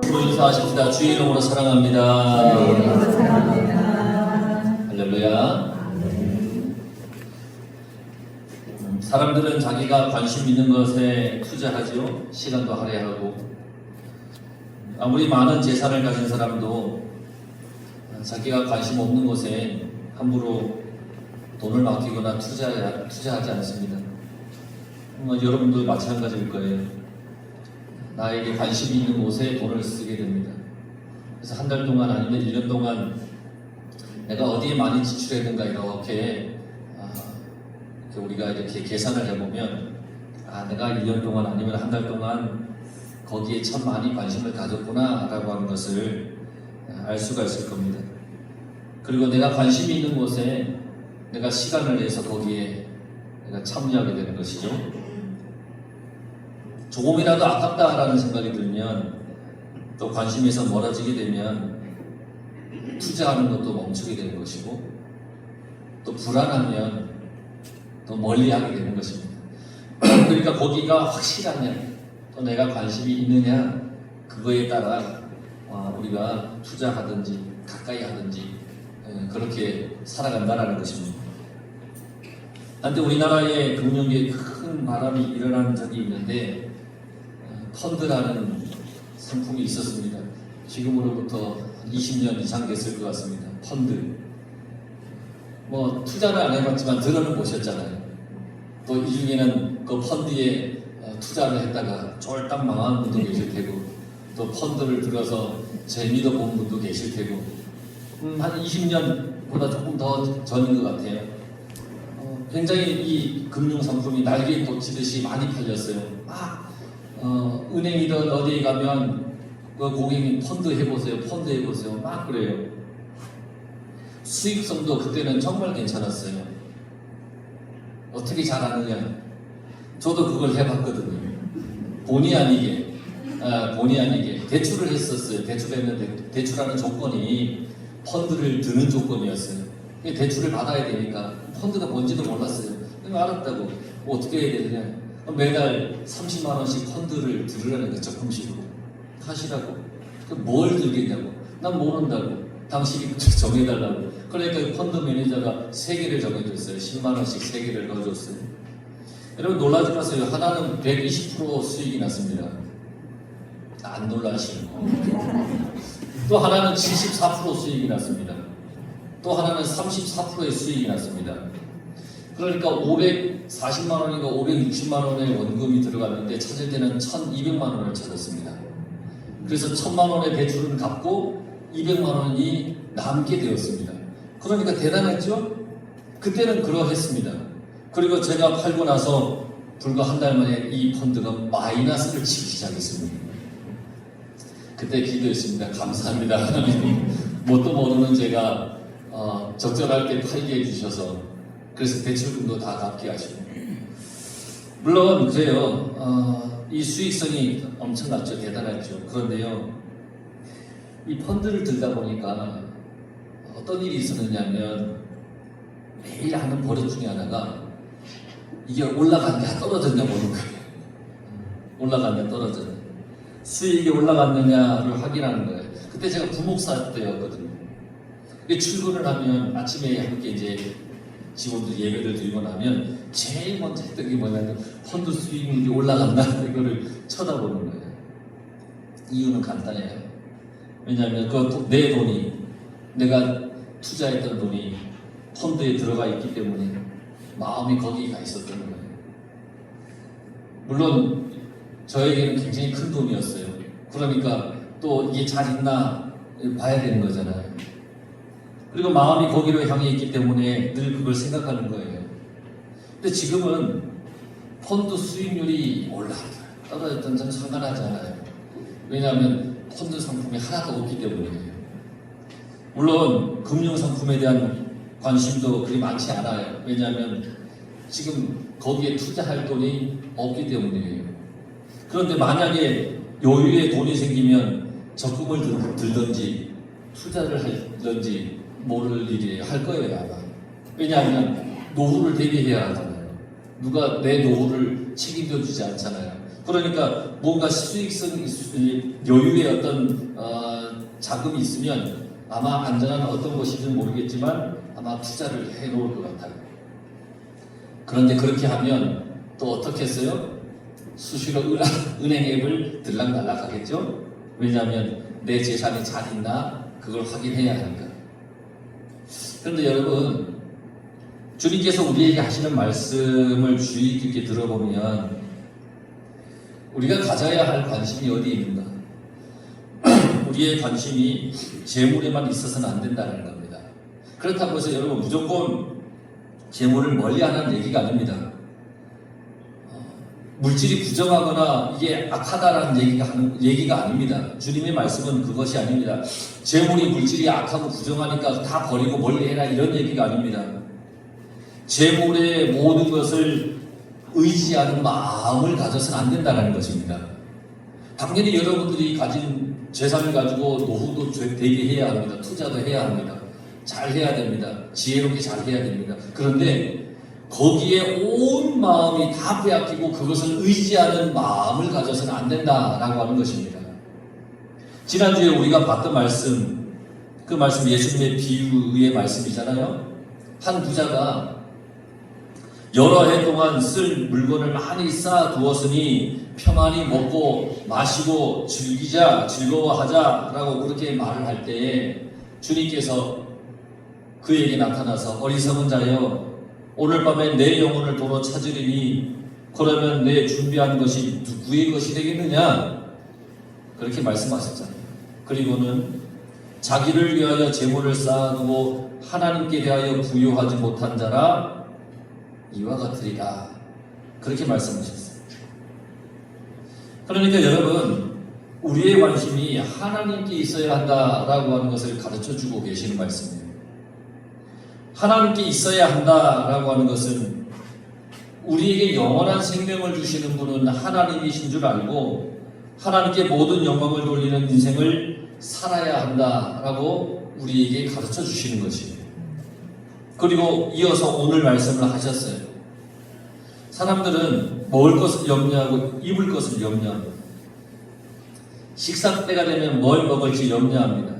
서로 인사하십시다. 주의 이름으로 사랑합니다. 할렐루야. 사람들은 자기가 관심 있는 것에 투자하죠. 시간도 할애하고. 아무리 많은 재산을 가진 사람도 자기가 관심 없는 것에 함부로 돈을 맡기거나 투자하지 않습니다. 여러분도 마찬가지일 거예요. 나에게 관심이 있는 곳에 돈을 쓰게 됩니다. 그래서 한 달 동안 아니면 1년 동안 내가 어디에 많이 지출해야 되는가 이렇게 우리가 이렇게 계산을 해보면 내가 1년 동안 아니면 한 달 동안 거기에 참 많이 관심을 가졌구나 라고 하는 것을 알 수가 있을 겁니다. 그리고 내가 관심이 있는 곳에 내가 시간을 내서 거기에 내가 참여하게 되는 것이죠. 조금이라도 아깝다라는 생각이 들면 또 관심에서 멀어지게 되면 투자하는 것도 멈추게 되는 것이고 또 불안하면 또 멀리하게 되는 것입니다. 그러니까 거기가 확실하냐 또 내가 관심이 있느냐 그거에 따라 우리가 투자하든지 가까이 하든지 그렇게 살아간다는 것입니다. 한때 우리나라의 금융계에 큰 바람이 일어난 적이 있는데 펀드라는 상품이 있었습니다. 지금으로부터 20년 이상 됐을 것 같습니다. 펀드. 투자는 안 해봤지만 들어는 보셨잖아요. 또 이 중에는 그 펀드에 투자를 했다가 쫄딱 망한 분도 계실 테고 또 펀드를 들어서 재미도 본 분도 계실 테고 한 20년보다 조금 더 전인 것 같아요. 굉장히 이 금융상품이 날개에 돋치듯이 많이 팔렸어요. 은행이든 어디에 가면 그 고객님 펀드 해보세요. 펀드 해보세요. 막 그래요. 수익성도 그때는 정말 괜찮았어요. 어떻게 잘하느냐? 저도 그걸 해봤거든요. 본의 아니게 대출을 했었어요. 대출했는데 대출하는 조건이 펀드를 드는 조건이었어요. 대출을 받아야 되니까 펀드가 뭔지도 몰랐어요. 알았다고 어떻게 해야 되느냐? 매달 30만 원씩 펀드를 들으라는 거 조금씩으로 하시라고. 뭘 들겠냐고. 난 모른다고. 당신이 정해달라고. 그러니까 펀드 매니저가 3개를 정해줬어요. 10만 원씩 3개를 넣어줬어요. 여러분 놀라지 마세요. 하나는 120% 수익이 났습니다. 안 놀라시고. 또 하나는 74% 수익이 났습니다. 또 하나는 34%의 수익이 났습니다. 그러니까 540만 원인가 560만 원의 원금이 들어갔는데 찾을 때는 1200만 원을 찾았습니다. 그래서 1000만 원의 대출은 갚고 200만 원이 남게 되었습니다. 그러니까 대단했죠? 그때는 그러했습니다. 그리고 제가 팔고 나서 불과 한 달 만에 이 펀드가 마이너스를 치기 시작했습니다. 그때 기도했습니다. 감사합니다. 뭣도 모르는 제가 적절할 때 팔게 해주셔서 그래서 대출금도 다 갚게 하시고. 물론 그래요. 이 수익성이 엄청났죠. 대단했죠. 그런데요. 이 펀드를 들다 보니까 어떤 일이 있었느냐면 매일 하는 버릇 중에 하나가 이게 올라갔냐 떨어졌냐 보는 거예요. 올라갔냐 떨어졌냐. 수익이 올라갔느냐를 확인하는 거예요. 그때 제가 부목사 때였거든요. 출근을 하면 아침에 함께 이제 직원들 예배를 드리고 나면 제일 먼저 했던 게 뭐냐면 펀드 수익이 올라갔나 이거를 쳐다보는 거예요. 이유는 간단해요. 왜냐하면 내 돈이 내가 투자했던 돈이 펀드에 들어가 있기 때문에 마음이 거기 가 있었던 거예요. 물론 저에게는 굉장히 큰 돈이었어요. 그러니까 또 이게 잘 있나 봐야 되는 거잖아요. 그리고 마음이 거기로 향해 있기 때문에 늘 그걸 생각하는 거예요. 근데 지금은 펀드 수익률이 올라가든 떨어졌든 전 상관하지 않아요. 왜냐하면 펀드 상품이 하나도 없기 때문이에요. 물론 금융상품에 대한 관심도 그리 많지 않아요. 왜냐하면 지금 거기에 투자할 돈이 없기 때문이에요. 그런데 만약에 여유의 돈이 생기면 적금을 들든지 투자를 하든지 모를 일이에요. 할 거예요 아마. 왜냐하면 노후를 대비해야 하잖아요. 누가 내 노후를 책임져 주지 않잖아요. 그러니까 뭔가 수익성 여유의 어떤 자금이 있으면 아마 안전한 어떤 것인지는 모르겠지만 아마 투자를 해놓을 것 같아요. 그런데 그렇게 하면 또 어떻게 했어요? 수시로 은행 앱을 들락날락 하겠죠? 왜냐하면 내 재산이 잘 있나 그걸 확인해야 하니까. 그런데 여러분, 주님께서 우리에게 하시는 말씀을 주의 깊게 들어보면 우리가 가져야 할 관심이 어디에 있는가? 우리의 관심이 재물에만 있어서는 안 된다는 겁니다. 그렇다고 해서 여러분 무조건 재물을 멀리하는 얘기가 아닙니다. 물질이 부정하거나 이게 악하다라는 얘기가 아닙니다. 주님의 말씀은 그것이 아닙니다. 재물이 물질이 악하고 부정하니까 다 버리고 멀리해라 이런 얘기가 아닙니다. 재물의 모든 것을 의지하는 마음을 가져서는 안 된다는 것입니다. 당연히 여러분들이 가진 재산을 가지고 노후도 되게 해야 합니다. 투자도 해야 합니다. 잘 해야 됩니다. 지혜롭게 잘 해야 됩니다. 그런데 거기에 온 마음이 다 빼앗기고 그것을 의지하는 마음을 가져서는 안 된다라고 하는 것입니다. 지난주에 우리가 봤던 말씀, 그 말씀 예수님의 비유의 말씀이잖아요. 한 부자가 여러 해 동안 쓸 물건을 많이 쌓아두었으니 평안히 먹고 마시고 즐거워하자라고 그렇게 말을 할 때에 주님께서 그에게 나타나서 어리석은 자여 오늘 밤에 내 영혼을 도로 찾으리니 그러면 내 준비한 것이 누구의 것이 되겠느냐 그렇게 말씀하셨잖아요. 그리고는 자기를 위하여 재물을 쌓아두고 하나님께 대하여 부요하지 못한 자라 이와 같으리라 그렇게 말씀하셨어요. 그러니까 여러분 우리의 관심이 하나님께 있어야 한다라고 하는 것을 가르쳐주고 계시는 말씀이에요. 하나님께 있어야 한다라고 하는 것은 우리에게 영원한 생명을 주시는 분은 하나님이신 줄 알고 하나님께 모든 영광을 돌리는 인생을 살아야 한다라고 우리에게 가르쳐 주시는 것이에요. 그리고 이어서 오늘 말씀을 하셨어요. 사람들은 먹을 것을 염려하고 입을 것을 염려합니다. 식사 때가 되면 뭘 먹을지 염려합니다.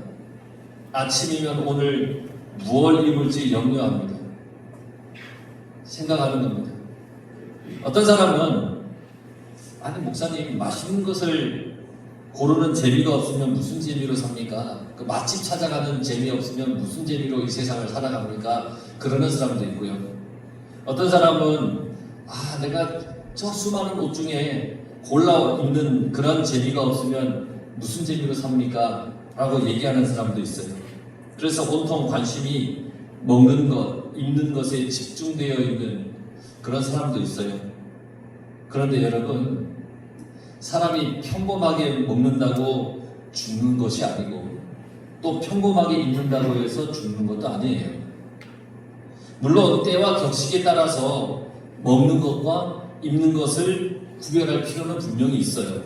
아침이면 오늘 무엇을 입을지 염려합니다. 생각하는 겁니다. 어떤 사람은 아니 목사님 맛있는 것을 고르는 재미가 없으면 무슨 재미로 삽니까? 그 맛집 찾아가는 재미 없으면 무슨 재미로 이 세상을 살아갑니까? 그러는 사람도 있고요. 어떤 사람은 내가 저 수많은 옷 중에 골라 입는 그런 재미가 없으면 무슨 재미로 삽니까? 라고 얘기하는 사람도 있어요. 그래서 온통 관심이 먹는 것, 입는 것에 집중되어 있는 그런 사람도 있어요. 그런데 여러분, 사람이 평범하게 먹는다고 죽는 것이 아니고 또 평범하게 입는다고 해서 죽는 것도 아니에요. 물론 때와 격식에 따라서 먹는 것과 입는 것을 구별할 필요는 분명히 있어요.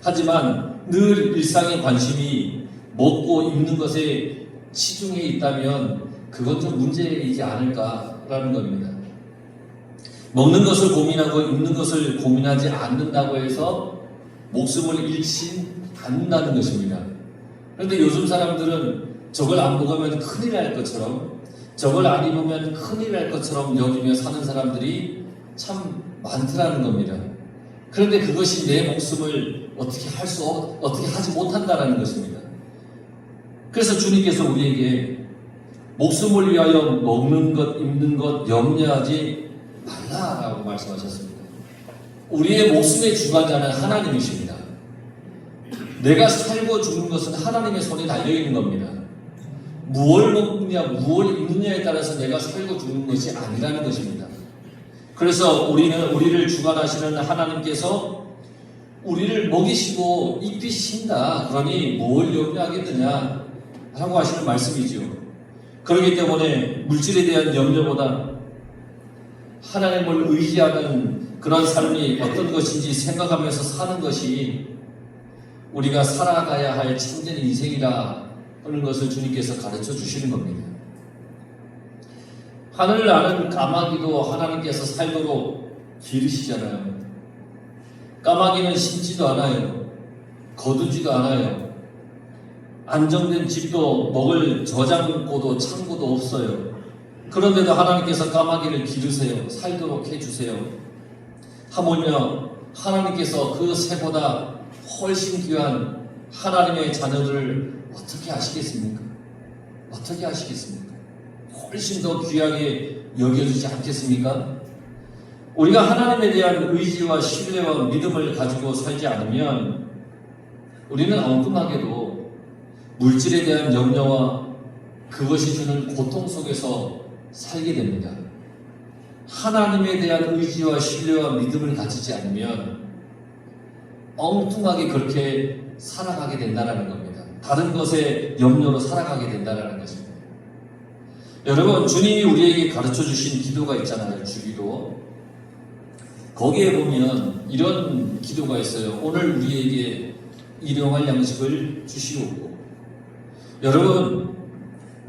하지만 늘 일상의 관심이 먹고 입는 것에 치중해 있다면 그건 좀 문제이지 않을까라는 겁니다. 먹는 것을 고민하고 입는 것을 고민하지 않는다고 해서 목숨을 잃지 않는다는 것입니다. 그런데 요즘 사람들은 저걸 안 먹으면 큰일 날 것처럼 저걸 안 입으면 큰일 날 것처럼 여기며 사는 사람들이 참 많더라는 겁니다. 그런데 그것이 내 목숨을 어떻게 하지 못한다는 것입니다. 그래서 주님께서 우리에게 목숨을 위하여 먹는 것, 입는 것 염려하지 말라라고 말씀하셨습니다. 우리의 목숨의 주관자는 하나님이십니다. 내가 살고 죽는 것은 하나님의 손에 달려있는 겁니다. 무엇을 먹느냐, 무엇을 입느냐에 따라서 내가 살고 죽는 것이 아니라는 것입니다. 그래서 우리를 주관하시는 하나님께서 우리를 먹이시고 입히신다. 그러니 뭘 염려하겠느냐 라고 하시는 말씀이죠. 그렇기 때문에 물질에 대한 염려보다 하나님을 의지하는 그런 삶이 어떤 것인지 생각하면서 사는 것이 우리가 살아가야 할 참된 인생이라 하는 것을 주님께서 가르쳐 주시는 겁니다. 하늘을 나는 까마귀도 하나님께서 살도록 기르시잖아요. 까마귀는 심지도 않아요. 거두지도 않아요. 안정된 집도 먹을 저장고도 창고도 없어요. 그런데도 하나님께서 까마귀를 기르세요. 살도록 해주세요. 하물며 하나님께서 그 새보다 훨씬 귀한 하나님의 자녀들을 어떻게 아시겠습니까? 어떻게 아시겠습니까? 훨씬 더 귀하게 여겨주지 않겠습니까? 우리가 하나님에 대한 의지와 신뢰와 믿음을 가지고 살지 않으면 우리는 엉뚱하게도 물질에 대한 염려와 그것이 주는 고통 속에서 살게 됩니다. 하나님에 대한 의지와 신뢰와 믿음을 가지지 않으면 엉뚱하게 그렇게 살아가게 된다는 겁니다. 다른 것에 염려로 살아가게 된다는 것입니다. 여러분, 주님이 우리에게 가르쳐 주신 기도가 있잖아요. 주기도. 거기에 보면 이런 기도가 있어요. 오늘 우리에게 일용할 양식을 주시옵고. 여러분,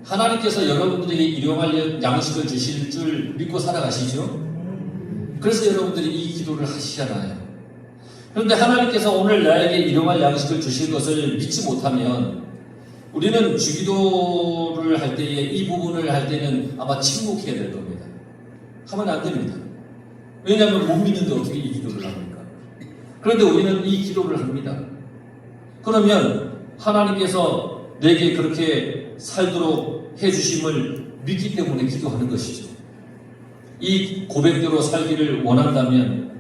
하나님께서 여러분들에게 일용할 양식을 주실 줄 믿고 살아가시죠? 그래서 여러분들이 이 기도를 하시잖아요. 그런데 하나님께서 오늘 나에게 일용할 양식을 주실 것을 믿지 못하면 우리는 주기도를 할 때에 이 부분을 할 때는 아마 침묵해야 될 겁니다. 하면 안 됩니다. 왜냐하면 못 믿는데 어떻게 이 기도를 합니까? 그런데 우리는 이 기도를 합니다. 그러면 하나님께서 내게 그렇게 살도록 해주심을 믿기 때문에 기도하는 것이죠. 이 고백대로 살기를 원한다면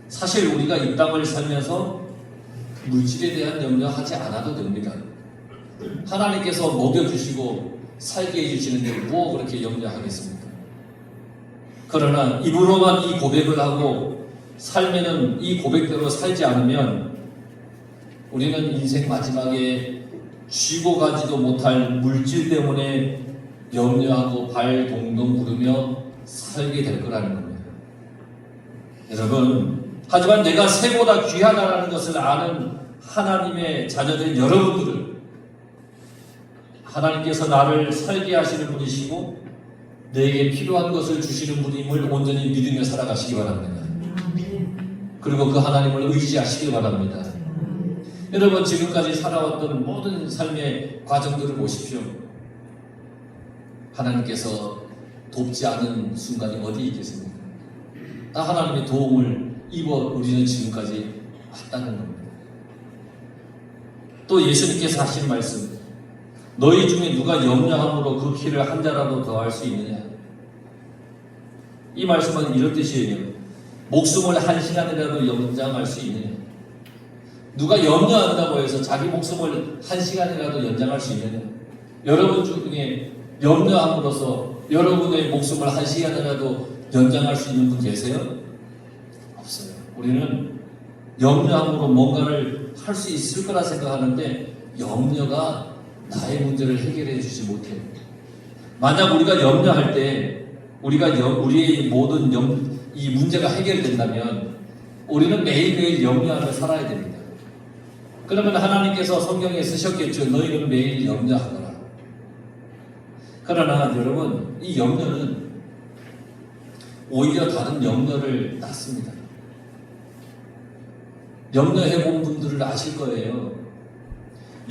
사실 우리가 이 땅을 살면서 물질에 대한 염려하지 않아도 됩니다. 하나님께서 먹여주시고 살게 해주시는데 뭐 그렇게 염려하겠습니까? 그러나 입으로만 이 고백을 하고 삶에는 이 고백대로 살지 않으면 우리는 인생 마지막에 쥐고 가지도 못할 물질 때문에 염려하고 발 동동 구르며 살게 될 거라는 겁니다. 여러분, 하지만 내가 새보다 귀하다는 것을 아는 하나님의 자녀된 여러분들은 하나님께서 나를 살게 하시는 분이시고 내게 필요한 것을 주시는 분임을 온전히 믿으며 살아가시기 바랍니다. 그리고 그 하나님을 의지하시기 바랍니다. 여러분, 지금까지 살아왔던 모든 삶의 과정들을 보십시오. 하나님께서 돕지 않은 순간이 어디 있겠습니까? 다 하나님의 도움을 입어 우리는 지금까지 왔다는 겁니다. 또 예수님께서 하신 말씀, 너희 중에 누가 염려함으로 그 키를 한 자라도 더할 수 있느냐? 이 말씀은 이런 뜻이에요. 목숨을 한 시간이라도 연장할 수 있느냐? 누가 염려한다고 해서 자기 목숨을 한 시간이라도 연장할 수 있느냐? 여러분 중에 염려함으로써 여러분의 목숨을 한 시간이라도 연장할 수 있는 분 계세요? 없어요. 우리는 염려함으로 뭔가를 할 수 있을 거라 생각하는데 염려가 나의 문제를 해결해 주지 못해요. 만약 우리가 염려할 때 우리의 모든 이 문제가 해결된다면 우리는 매일매일 염려하며 살아야 됩니다. 그러면 하나님께서 성경에 쓰셨겠죠. 너희는 매일 염려하거라. 그러나 여러분, 이 염려는 오히려 다른 염려를 낳습니다. 염려해본 분들을 아실 거예요.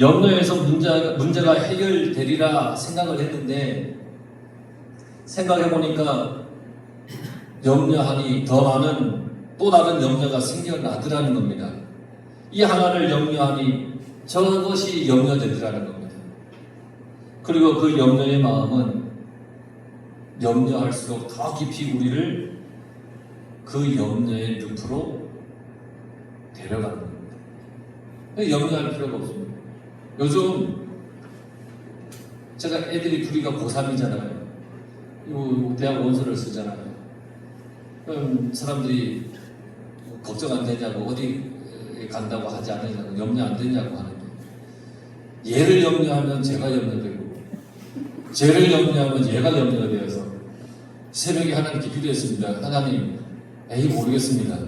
염려해서 문제가 해결되리라 생각을 했는데 생각해보니까 염려하니 더 많은 또 다른 염려가 생겨나더라는 겁니다. 이 하나를 염려하니 저것이 염려되더라는 겁니다. 그리고 그 염려의 마음은 염려할수록 더 깊이 우리를 그 염려의 늪으로 데려가는 겁니다. 염려할 필요가 없습니다. 요즘 제가 애들이 둘이가 고3이잖아요. 대학 원서를 쓰잖아요. 그럼 사람들이 걱정 안 되냐고, 어디 간다고 하지 않느냐고, 염려 안 되냐고 하는데, 얘를 염려하면 제가 염려되고 쟤를 염려하면 얘가 염려가 되어서 새벽에 하나님께 기도했습니다. 하나님, 모르겠습니다.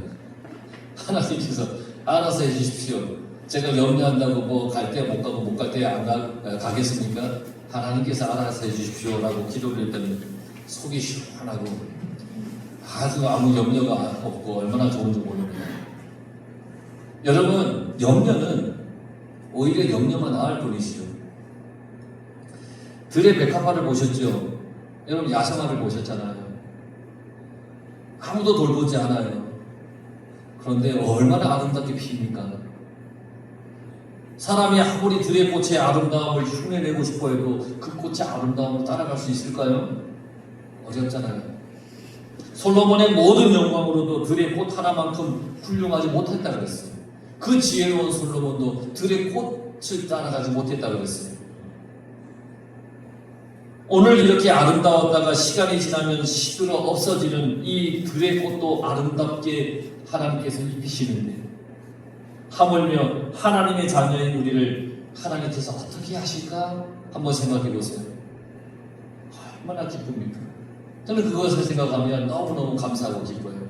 하나님께서 알아서 해주십시오. 제가 염려한다고 뭐 갈 때 못 가고 못 갈 때 안 가겠습니까? 하나님께서 알아서 해주십시오 라고 기도를 했더니 속이 시원하고 아주 아무 염려가 없고 얼마나 좋은지 모릅니다. 여러분, 염려는 오히려 염려만 나을 뿐이시죠. 들의 백합화를 보셨죠? 여러분, 야생화를 보셨잖아요. 아무도 돌보지 않아요. 그런데 얼마나 아름답게 피입니까? 사람이 아무리 들의 꽃의 아름다움을 흉내내고 싶어 해도 그 꽃의 아름다움을 따라갈 수 있을까요? 어렵잖아요. 솔로몬의 모든 영광으로도 들의 꽃 하나만큼 훌륭하지 못했다고 그랬어요. 그 지혜로운 솔로몬도 들의 꽃을 따라가지 못했다고 그랬어요. 오늘 이렇게 아름다웠다가 시간이 지나면 시들어 없어지는 이 들의 꽃도 아름답게 하나님께서 입히시는데, 하물며 하나님의 자녀인 우리를 하나님께서 어떻게 하실까? 한번 생각해 보세요. 얼마나 기쁩니까? 저는 그것을 생각하면 너무너무 감사하고 기뻐요.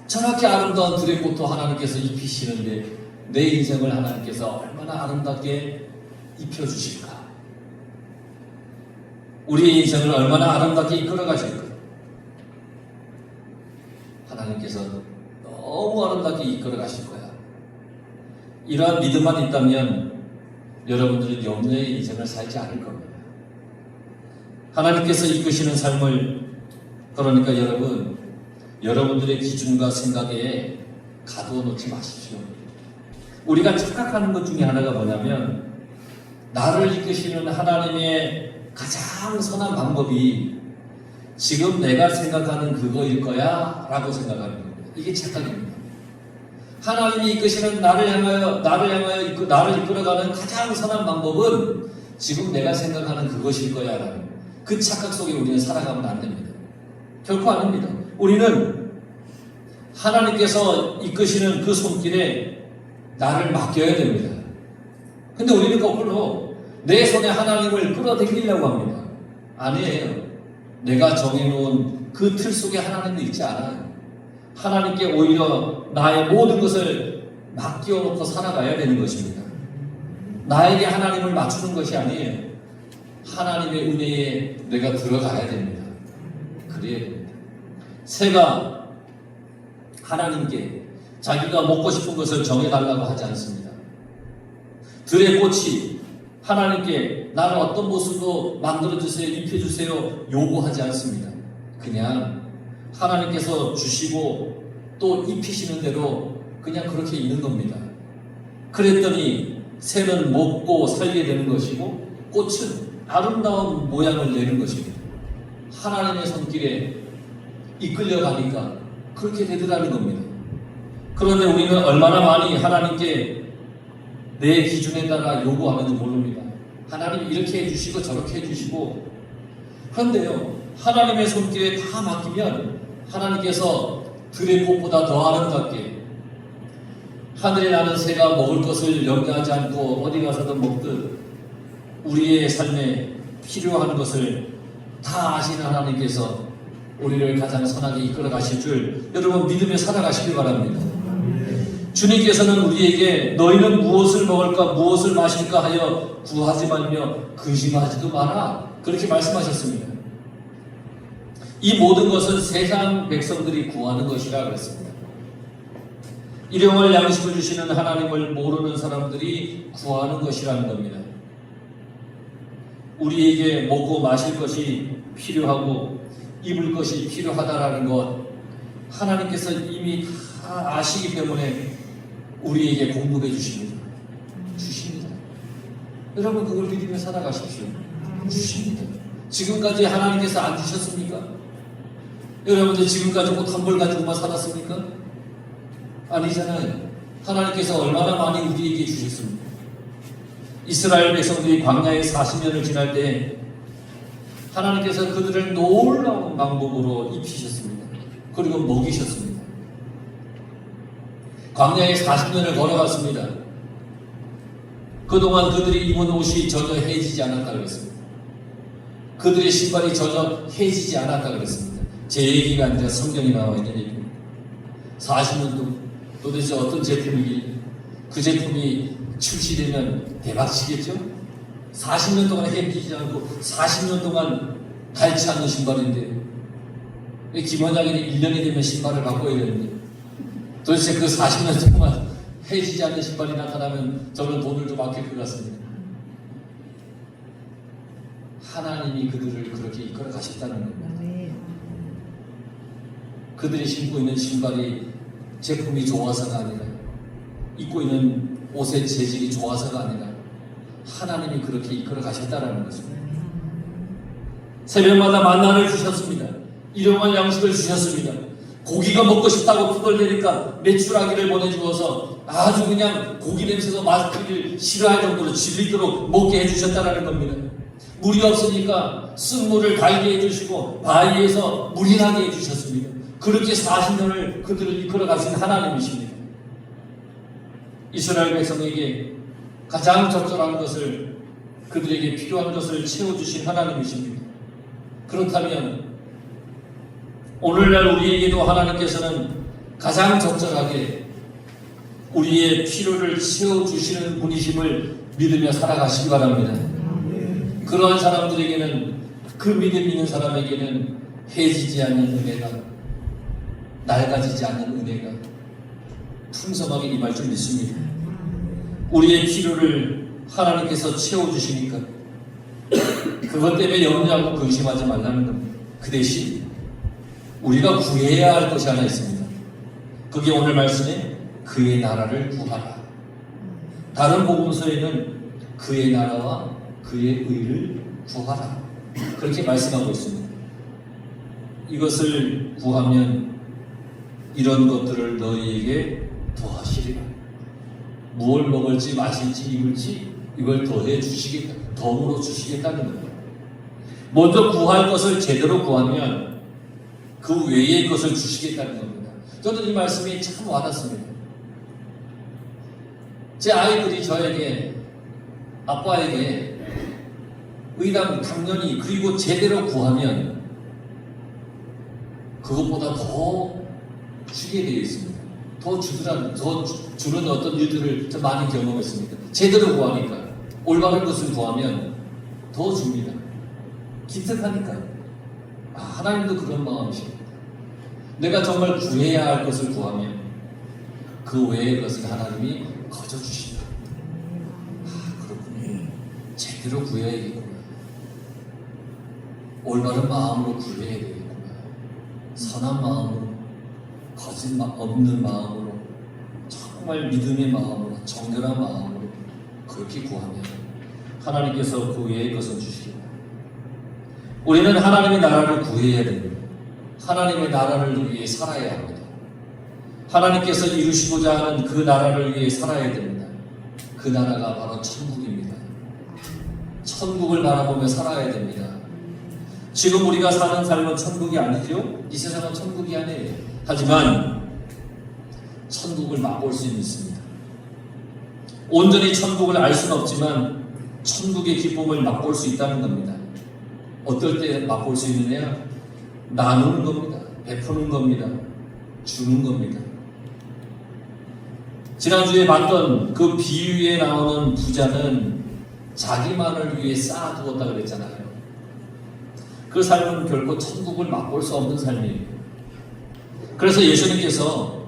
저렇게 아름다운 들의 꽃도 하나님께서 입히시는데 내 인생을 하나님께서 얼마나 아름답게 입혀주실까? 우리의 인생을 얼마나 아름답게 이끌어 가실까? 하나님께서 너무 아름답게 이끌어 가실 거야. 이러한 믿음만 있다면 여러분들은 염려의 인생을 살지 않을 겁니다. 하나님께서 이끄시는 삶을, 그러니까 여러분들의 기준과 생각에 가두어 놓지 마십시오. 우리가 착각하는 것 중에 하나가 뭐냐면, 나를 이끄시는 하나님의 가장 선한 방법이 지금 내가 생각하는 그거일 거야 라고 생각하는 겁니다. 이게 착각입니다. 하나님이 이끄시는 나를 이끌어가는 가장 선한 방법은 지금 내가 생각하는 그것일 거야 라는 그 착각 속에 우리는 살아가면 안 됩니다. 결코 아닙니다. 우리는 하나님께서 이끄시는 그 손길에 나를 맡겨야 됩니다. 근데 우리는 거꾸로 내 손에 하나님을 끌어당기려고 합니다. 아니에요. 내가 정해놓은 그 틀 속에 하나님도 있지 않아요. 하나님께 오히려 나의 모든 것을 맡겨놓고 살아가야 되는 것입니다. 나에게 하나님을 맞추는 것이 아니에요. 하나님의 은혜에 내가 들어가야 됩니다. 그래야 됩니다. 새가 하나님께 자기가 먹고 싶은 것을 정해달라고 하지 않습니다. 들의 꽃이 하나님께 나를 어떤 모습으로 만들어주세요, 입혀주세요 요구하지 않습니다. 그냥 하나님께서 주시고 또 입히시는 대로 그냥 그렇게 있는 겁니다. 그랬더니 새는 먹고 살게 되는 것이고 꽃은 아름다운 모양을 내는 것입니다. 하나님의 손길에 이끌려가니까 그렇게 되더라는 겁니다. 그런데 우리는 얼마나 많이 하나님께 내 기준에 따라 요구하는지 모릅니다. 하나님 이렇게 해주시고 저렇게 해주시고, 그런데요, 하나님의 손길에 다 맡기면 하나님께서 들의 꽃보다 더 아름답게, 하늘에 나는 새가 먹을 것을 염려하지 않고 어디 가서든 먹듯 우리의 삶에 필요한 것을 다 아시는 하나님께서 우리를 가장 선하게 이끌어 가실 줄 여러분 믿음에 살아가시길 바랍니다. 주님께서는 우리에게 너희는 무엇을 먹을까 무엇을 마실까 하여 구하지 말며 근심하지도 마라 그렇게 말씀하셨습니다. 이 모든 것은 세상 백성들이 구하는 것이라 그랬습니다. 일용할 양식을 주시는 하나님을 모르는 사람들이 구하는 것이라는 겁니다. 우리에게 먹고 마실 것이 필요하고 입을 것이 필요하다라는 것 하나님께서 이미 다 아시기 때문에 우리에게 공급해 주십니다. 여러분 그걸 믿으며 살아가십시오. 주십니다. 지금까지 하나님께서 안 주셨습니까? 여러분들 지금까지 옷 한 벌 가지고만 살았습니까? 아니잖아요. 하나님께서 얼마나 많이 우리에게 주셨습니까? 이스라엘 백성들이 광야에 40년을 지날 때 하나님께서 그들을 놀라운 방법으로 입히셨습니다. 그리고 먹이셨습니다. 광야에 40년을 걸어갔습니다. 그동안 그들이 입은 옷이 전혀 해지지 않았다 그랬습니다. 그들의 신발이 전혀 해지지 않았다 그랬습니다. 제 얘기가 아니라 성경에 나와 있는 얘기입니다. 40년 동안 도대체 어떤 제품이길 그 제품이 출시되면 대박치겠죠? 40년 동안 해지지 않고 40년 동안 닳지 않는 신발인데 김원장이 1년이 되면 신발을 바꿔야 되는데 도대체 그 40년 동안 해지지 않는 신발이 나타나면 저는 돈을 좀 아낄 것 같습니다. 하나님이 그들을 그렇게 이끌어 가셨다는 겁니다. 그들이 신고 있는 신발이 제품이 좋아서가 아니라, 입고 있는 옷의 재질이 좋아서가 아니라 하나님이 그렇게 이끌어 가셨다는 것입니다. 새벽마다 만나를 주셨습니다. 일용할 양식을 주셨습니다. 고기가 먹고 싶다고 투덜대니까 메추라기를 보내주어서 아주 그냥 고기 냄새가 맡기를 싫어할 정도로 질리도록 먹게 해주셨다는 겁니다. 물이 없으니까 쓴물을 달게 해주시고 바위에서 물이 나게 해주셨습니다. 그렇게 40년을 그들을 이끌어 가신 하나님이십니다. 이스라엘 백성에게 가장 적절한 것을, 그들에게 필요한 것을 채워주신 하나님이십니다. 그렇다면 오늘날 우리에게도 하나님께서는 가장 적절하게 우리의 필요를 채워주시는 분이심을 믿으며 살아가시기 바랍니다. 그러한 사람들에게는, 그 믿음 있는 사람에게는 해지지 않는 은혜가, 낡아지지 않는 은혜가 풍성하게 임할 줄 믿습니다. 우리의 필요를 하나님께서 채워주시니까 그것 때문에 염려하고 근심하지 말라는 겁니다. 그 대신 우리가 구해야 할 것이 하나 있습니다. 그게 오늘 말씀에 그의 나라를 구하라. 다른 복음서에는 그의 나라와 그의 의를 구하라, 그렇게 말씀하고 있습니다. 이것을 구하면 이런 것들을 너희에게 더하시리라. 무엇을 먹을지 마실지 입을지 이걸 더해 주시겠다, 덤으로 주시겠다는 겁니다. 먼저 구할 것을 제대로 구하면 그 외의 것을 주시겠다는 겁니다. 저는 이 말씀이 참 와닿습니다. 제 아이들이 저에게, 아빠에게 의담 당연히, 그리고 제대로 구하면 그것보다 더 주게 되어 있습니다. 더 주는 어떤 일들을 좀 많이 경험했습니다. 제대로 구하니까, 올바른 것을 구하면 더 줍니다. 기특하니까. 하나님도 그런 마음이십니다. 내가 정말 구해야 할 것을 구하면 그 외의 것을 하나님이 거저 주신다. 그렇군요. 제대로 구해야겠구나. 올바른 마음으로 구해야 되겠구나. 선한 마음으로, 거짓 없는 마음으로, 정말 믿음의 마음으로, 정결한 마음으로 그렇게 구하면 하나님께서 그 외의 것을 주시리라. 우리는 하나님의 나라를 구해야 됩니다. 하나님의 나라를 위해 살아야 합니다. 하나님께서 이루시고자 하는 그 나라를 위해 살아야 됩니다. 그 나라가 바로 천국입니다. 천국을 바라보며 살아야 됩니다. 지금 우리가 사는 삶은 천국이 아니죠? 이 세상은 천국이 아니에요. 하지만 천국을 맛볼 수는 있습니다. 온전히 천국을 알 수는 없지만 천국의 기쁨을 맛볼 수 있다는 겁니다. 어떨 때 맛볼 수 있느냐? 나누는 겁니다. 베푸는 겁니다. 주는 겁니다. 지난주에 봤던 그 비유에 나오는 부자는 자기만을 위해 쌓아두었다 그랬잖아요. 그 삶은 결코 천국을 맛볼 수 없는 삶이에요. 그래서 예수님께서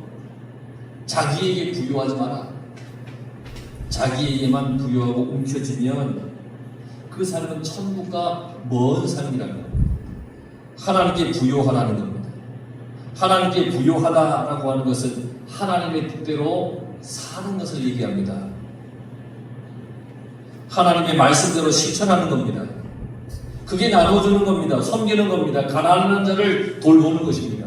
자기에게 부유하지 마라. 자기에게만 부유하고 움켜쥐면 그 삶은 천국과 먼 삶이라는 겁니다. 하나님께 부유하라는 겁니다. 하나님께 부유하다라고 하는 것은 하나님의 뜻대로 사는 것을 얘기합니다. 하나님의 말씀대로 실천하는 겁니다. 그게 나눠주는 겁니다. 섬기는 겁니다. 가난한 자를 돌보는 것입니다.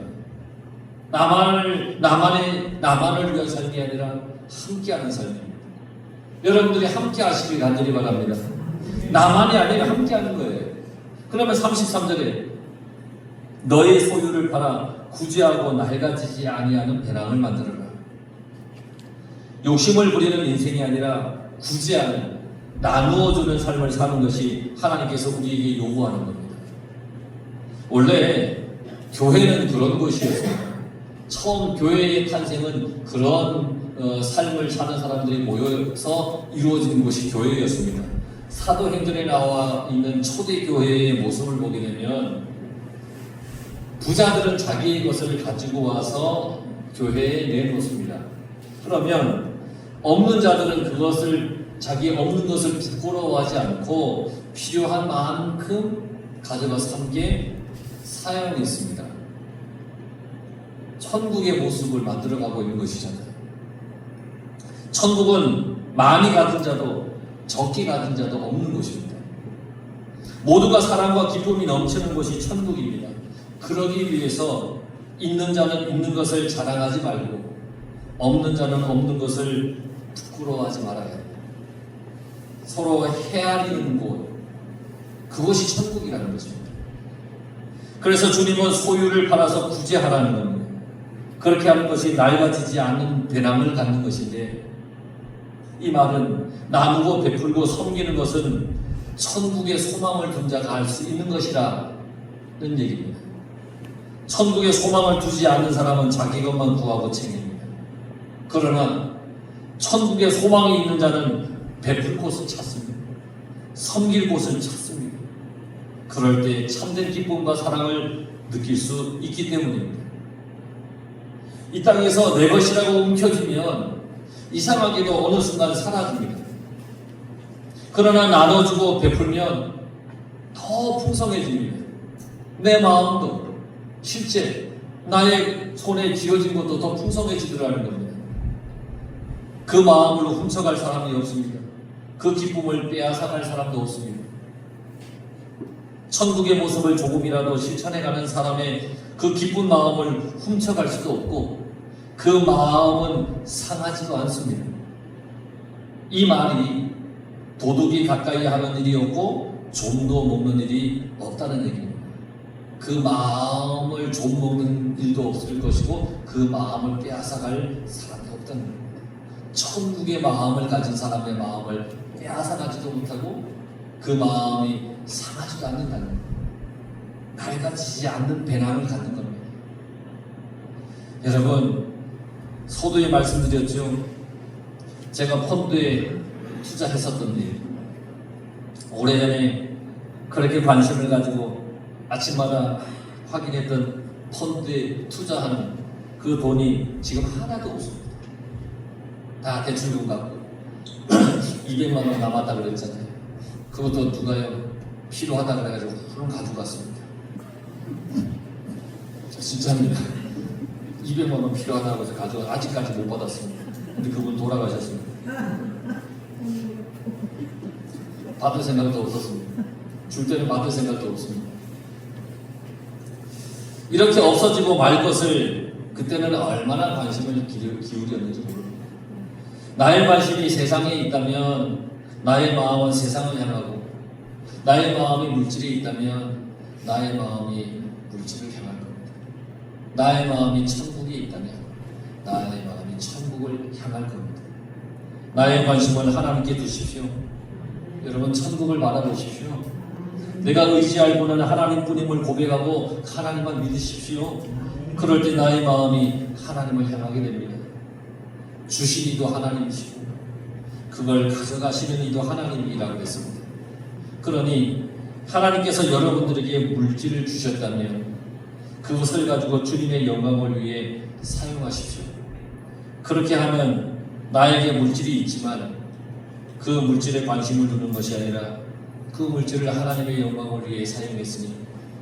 나만을 위한 삶이 아니라 함께하는 삶입니다. 여러분들이 함께 하시길 간절히 바랍니다. 나만이 아니라 함께하는 거예요. 그러면 33절에 너의 소유를 팔아 구제하고 낡아지지 아니하는 배낭을 만들어라. 욕심을 부리는 인생이 아니라 구제하는, 나누어주는 삶을 사는 것이 하나님께서 우리에게 요구하는 겁니다. 원래 교회는 그런 곳이었어요. 처음 교회의 탄생은 그런 삶을 사는 사람들이 모여서 이루어지는 곳이 교회였습니다. 사도행전에 나와 있는 초대교회의 모습을 보게 되면 부자들은 자기의 것을 가지고 와서 교회에 내놓습니다. 그러면 없는 자들은 그것을 자기 없는 것을 부끄러워하지 않고 필요한 만큼 가져가서 함께 사용했습니다. 천국의 모습을 만들어가고 있는 것이잖아요. 천국은 많이 가진 자도 적게 가진 자도 없는 곳입니다. 모두가 사랑과 기쁨이 넘치는 곳이 천국입니다. 그러기 위해서 있는 자는 있는 것을 자랑하지 말고 없는 자는 없는 것을 부끄러워하지 말아야 합니다. 서로 헤아리는 곳, 그것이 천국이라는 것입니다. 그래서 주님은 소유를 팔아서 구제하라는 겁니다. 그렇게 하는 것이 낡아지지 않는 배낭을 갖는 것인데, 이 말은 나누고 베풀고 섬기는 것은 천국의 소망을 둔 자가 할 수 있는 것이라는 얘기입니다. 천국의 소망을 두지 않는 사람은 자기 것만 구하고 챙깁니다. 그러나 천국의 소망이 있는 자는 베풀 곳을 찾습니다. 섬길 곳을 찾습니다. 그럴 때 참된 기쁨과 사랑을 느낄 수 있기 때문입니다. 이 땅에서 내 것이라고 움켜쥐면 이상하게도 어느 순간 사라집니다. 그러나 나눠주고 베풀면 더 풍성해집니다. 내 마음도 실제 나의 손에 쥐어진 것도 더 풍성해지더라는 겁니다. 그 마음으로 훔쳐갈 사람이 없습니다. 그 기쁨을 빼앗아갈 사람도 없습니다. 천국의 모습을 조금이라도 실천해가는 사람의 그 기쁜 마음을 훔쳐갈 수도 없고 그 마음은 상하지도 않습니다. 이 말이 도둑이 가까이 하는 일이 없고 좀도 먹는 일이 없다는 얘기입니다. 그 마음을 좀 먹는 일도 없을 것이고 그 마음을 빼앗아갈 사람이 없다는 겁니다. 천국의 마음을 가진 사람의 마음을 빼앗아가지도 못하고 그 마음이 상하지도 않는다는 겁니다. 낡아지지 않는 배낭을 갖는 겁니다. 여러분, 서두에 말씀드렸죠. 제가 펀드에 투자했었던 일, 오래전에 그렇게 관심을 가지고 아침마다 확인했던 펀드에 투자하는 그 돈이 지금 하나도 없습니다. 다 대출금 갖고 200만 원 남았다 그랬잖아요. 그것도 누가요? 필요하다 그래가지고 그럼 가져갔습니다. 진짜입니다. 200만 원 필요하다고 해서 가져가 아직까지 못 받았습니다. 근데 그분 돌아가셨습니다. 받을 생각도 없었습니다. 줄 때는 받을 생각도 없습니다. 이렇게 없어지고 말 것을 그때는 얼마나 관심을 기울였는지 모릅니다. 나의 관심이 세상에 있다면 나의 마음은 세상을 향하고 나의 마음이 물질에 있다면 나의 마음이 물질을 향할 겁니다. 나의 마음이 천국에 있다면 나의 마음이 천국을 향할 겁니다. 나의 관심을 하나님께 두십시오. 여러분, 천국을 바라보십시오. 내가 의지할 분은 하나님뿐임을 고백하고 하나님만 믿으십시오. 그럴 때 나의 마음이 하나님을 향하게 됩니다. 주신 이도 하나님이시고 그걸 가져가시는 이도 하나님이라고 했습니다. 그러니 하나님께서 여러분들에게 물질을 주셨다면 그것을 가지고 주님의 영광을 위해 사용하십시오. 그렇게 하면 나에게 물질이 있지만 그 물질에 관심을 두는 것이 아니라 그 물질을 하나님의 영광을 위해 사용했으니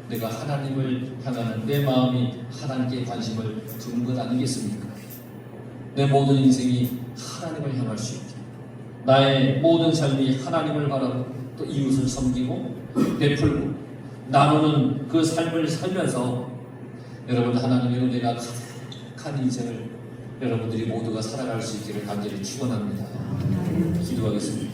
내가 하나님을 향하는 내 마음이 하나님께 관심을 두는 것 아니겠습니까? 내 모든 인생이 하나님을 향할 수 있게, 나의 모든 삶이 하나님을 바라고 또 이웃을 섬기고 베풀고 나누는 그 삶을 살면서 여러분, 하나님의 은혜가 가득한 인생을 여러분들이 모두가 살아갈 수 있기를 간절히 축원합니다. 기도하겠습니다.